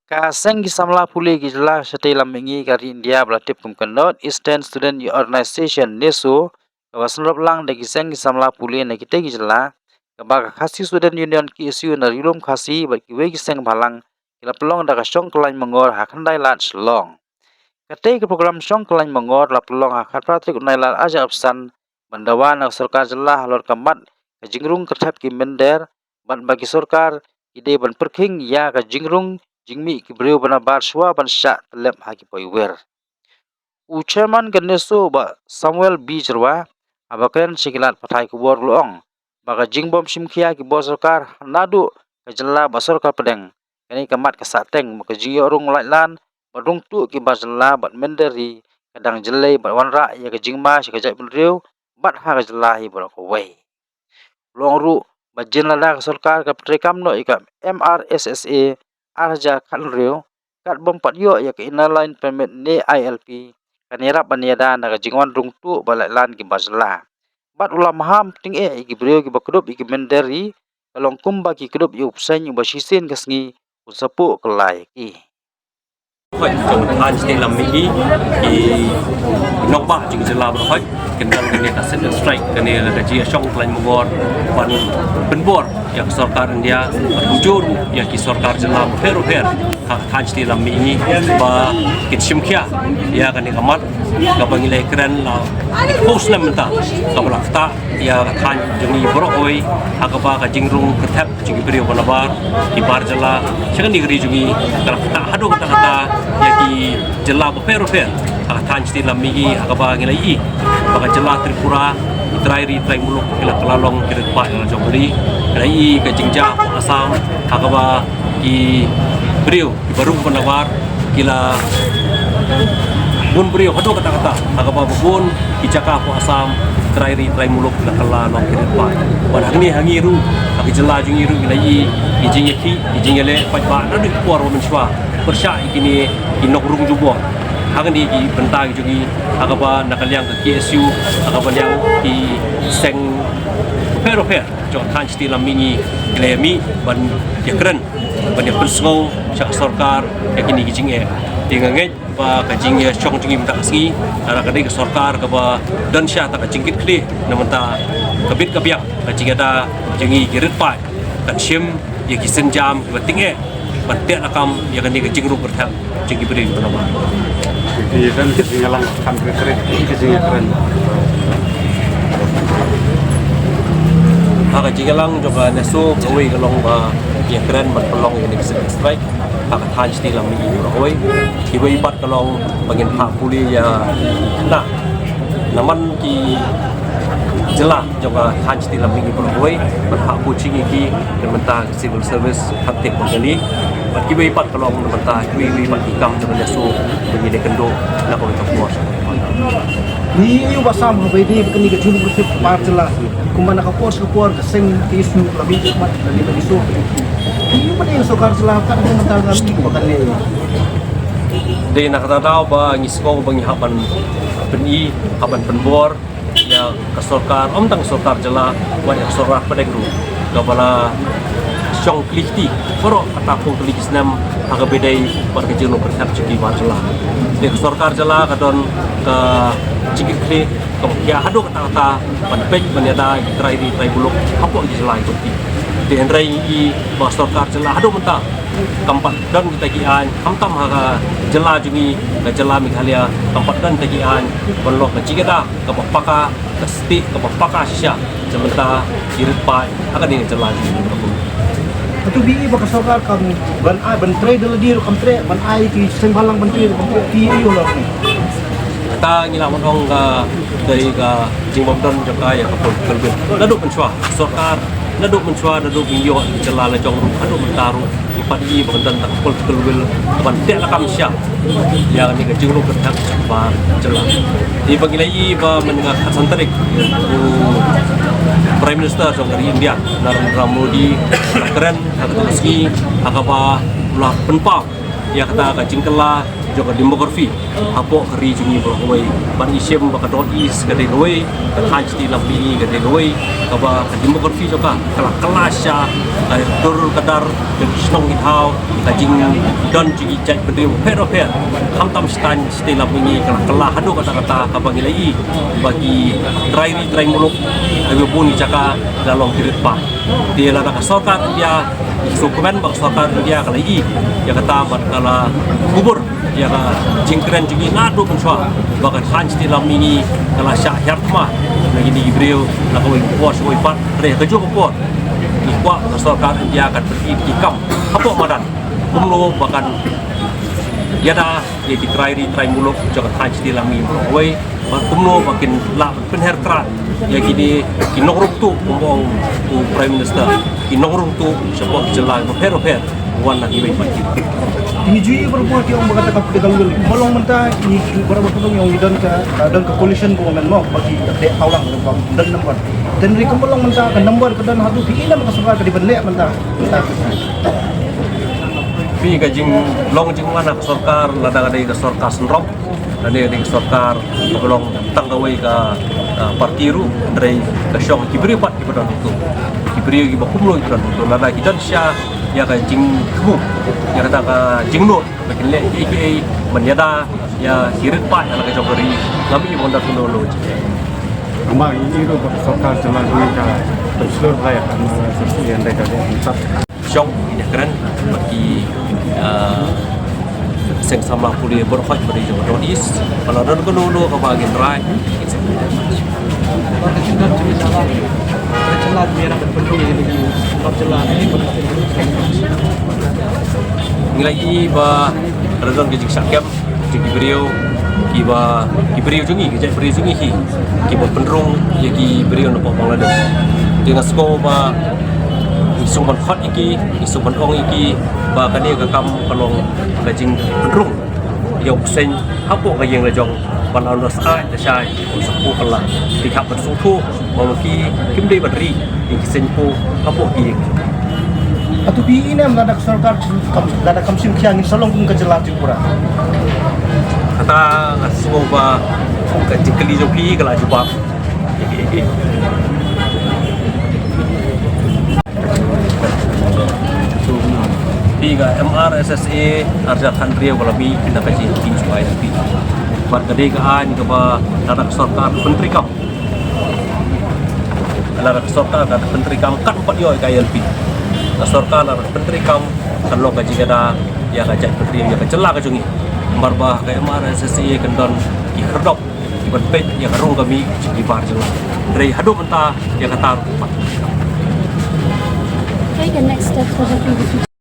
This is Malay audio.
Kaseng gisamla puli gijla sete lamingi kari India belatip kumkanot Eastern Student Organization nesu kawasanrop lang de giseng gisamla puli na kite gijla kabaga khasi student union ki isu na rilum khasi ba kiwe giseng balang kila pelong da kasong kelain mengor hakandai lat selong kate ke program song kelain mengor la pelong hakat pratrik unai lat aja absan bandawan na sarkar jela halor kamat kajingrung kertap ki mender ban bagi sarkar ide ban perking ya kajingrung jingmi kibreu bana bar shwa ban sha telep haki poiwer uchairman ganeso ba Samuel B Jerwa abakan sikilat patai kubor luong baga jingbom simkhia ki bosokar nadu kajela basarkar pedeng kani kamat kasateng maka jiyo rung laitlan badung tu ki bazela bat menderi kadang jelai bat wanra ya ke jingma sikajai penriu bat ha kajela hi borokowai luong ru bajin lada sarkar ka petrekam no ika MRSSA arja kanriu kat bompat yo ya ke inaline permit ne ILP kanira baniada naga jingwan rung tu balai lan ki bazla bat ulam ham ting ki breu ki bakrup ki menderi kalong kumba ki krup yu psain yu basisin kasngi usapu kelai ki Hoi trong an state lam mi ki nokba jing jela ber hoi kendal kene ka set strike kene la ji shong plan mongor pan penbor ya sarkar India jur ya ki sarkar jela fer ha han state lam mi ba kit simkhia ya kene kamat ka bangilai kran la post nam ta ka blakta ya kan jeni bro hoi ha ka ba ka jingrung kathap jing brio banabar ki bar jela sekan digri jungi ka hadu kata ya ki jela fer han state lam mi ha ka ba ngilai baka jela Tripura trai muluk kila kelalong kira pa la jomri rai ke jingja Assam hakaba ki brio ki baru penawar kila bun brio hado kata hakaba bun ki jaka po Assam trai muluk kila kelalong kira pa pada ni hangiru aki jela jungiru gilai ki jingele pa ba na dik por wo menshwa persya ikini inok rung jubo hagan di bentang juga agaba nakaliang ke KSU agaba yang di seng per jo kan sti lamingi glemi ban yakran ban yapulsgo syak sarkar yakini gijing dinganget ba kajing ya chong jungi mta asgi ara kadai ke sarkar kaba dan sya ta kajingkit kli namanta kabit kabiak kajing ada jungi girit pai kan sim ya kisen jam batinge batek akam yakani kajing ru berthak jungi beri nama Iya kan ketinggalan hampir keren, ketinggalan keren. Hak ketinggalan juga nesu kawai kalong ba yang keren berpelong ini bisa strike. Hak tahan still lami kawai. Kibai ibat kalong bagian hak puli ya nak. Naman ki jelah juga tahan still lami kawai. Hak kucing iki mentah civil service hak tek pengali. Kibai ibat kalong mentah kibai ibat ikam dengan nesu begini kendo nak kau tak puas. Ni yu basam ko pwede kani ka chulu ko par jela kumana ka pos ko por seng isu labi mat lagi bagi so ni pa din so kar jela kan mo tagal ni ko kan ni de nak tadau ba ngisko bangi haban peni haban penbor ya kasorkar tang sorkar jela wa ya sorkar pedegru kabala song klihti foro kata ko klihisnam aga bedai warga jelo berhak ciki barjela de sorkar jela kadon ke ciki kli ke ya hado kata panpej banyada trai buluk hapo jela itu de enrai i ba sorkar jela hado menta kampat dan kita kian hamtam haga jela jungi ke jela Meghalaya kampat dan tagian bonlok ke cigada ke paka ke sti ke paka sisya sementara irit pai akan dengan jela jungi tu bi ba ka sokar kan ban trade lagi ro kam trade ban ai ki seng balang ban trade kam ti yu lo ta ngila mon ka dari ka jingbom don joka ya kapol kelbin naduk menchwa sorkar naduk menchwa naduk iyo jela la jong ru aduk mentaru ipat i bandan tak kapol kelbil ban tek la kam sya ya ni ka jingru berhak ba jela di bagilai ba menga santarik Prime Minister dari India Narendra Modi keren kata meski agaba ulah penpau ya kata kajing kela juga demografi apa keri jungi berhoi ban isem baka North East gede hoi haj di lambi gede hoi kaba demografi juga kala kelasya tur kadar snong hau kajing don jugi jaj bede pero hamtam stan di lambi kala hadu kata-kata kaba ngilai bagi trai muluk ayo buni caka galong kirit pa dia lada kasorkan dia dokumen bak sorkan dia kala ya kata ban kala kubur ya ka jingkren jugi ngadu pensua bakan hanj di lamini kala syahir mah lagi di beliau nak kau puas kau ipat re kejo kau ikwa kasorkan dia akan pergi di kam apa madan umlo bahkan ya dah dia di trai muluk jangan hanj di lamini woi kumno makin la penher krat ya gini kinogruk tu ngomong ku prime minister kinogruk tu sebab jelas per wan lagi baik baik ini juga berbuat yang berkata kapal galul bolong mentah ini berapa pun yang dan ke coalition government mau bagi dek haulang dan nomor dan mereka bolong mentah ke nomor ke dan hatu ini nama kesukaan ke di benlek mentah pi gajing long jing mana sorkar lada ada ke sorkar senrop ada ke sorkar belum tanggawai ke partiru dari ke syong kibri pat di badan itu kibri gi bakumlo itu dan lada kita sya ya ka jing ku ya kata ka jing no makin le aka menyada ya kirit pat ala ka jogori kami mondar kuno Ama ini itu sokar jelas mereka berseluruh rakyat yang mereka lihat. Syong ini keren bagi seng sama pulih berkhot beri Jawa North East kalau ada kuno ke bagian rai celah merah berpendung ini celah ini nilai ba radon gejik sakyam jigi beriau beriau jungi gejak beriau jungi ki ba pendrung yagi beriau no Bangladesh dengan sko ba isumban khot isumban ong ba kani ka kam kalong gajing pendrung yang sen hapo ka yang lejong panon ras ai ta sai sapu kala dikap bersutu mawaki kimdei badri sen po hapo ki atau bi ini am ladak sarkar ladak kamsim khiang salong kun kejelat Tripura kata semua ba kali joki kala jubab tiga MRSSA arja country wala bi na kaji tin suai ti bar kade ka an ka ba ladak sarkar menteri kam ladak sarkar ka menteri kam kan pat yo ka LP sarkar ladak menteri kam kan lo kaji kada ya kajak menteri ya kacela ka jungi barbah ka MRSSA kendon ki herdop ki pet ya karung kami di bar jela dari hadu mentah ya kata Take a next step for the future.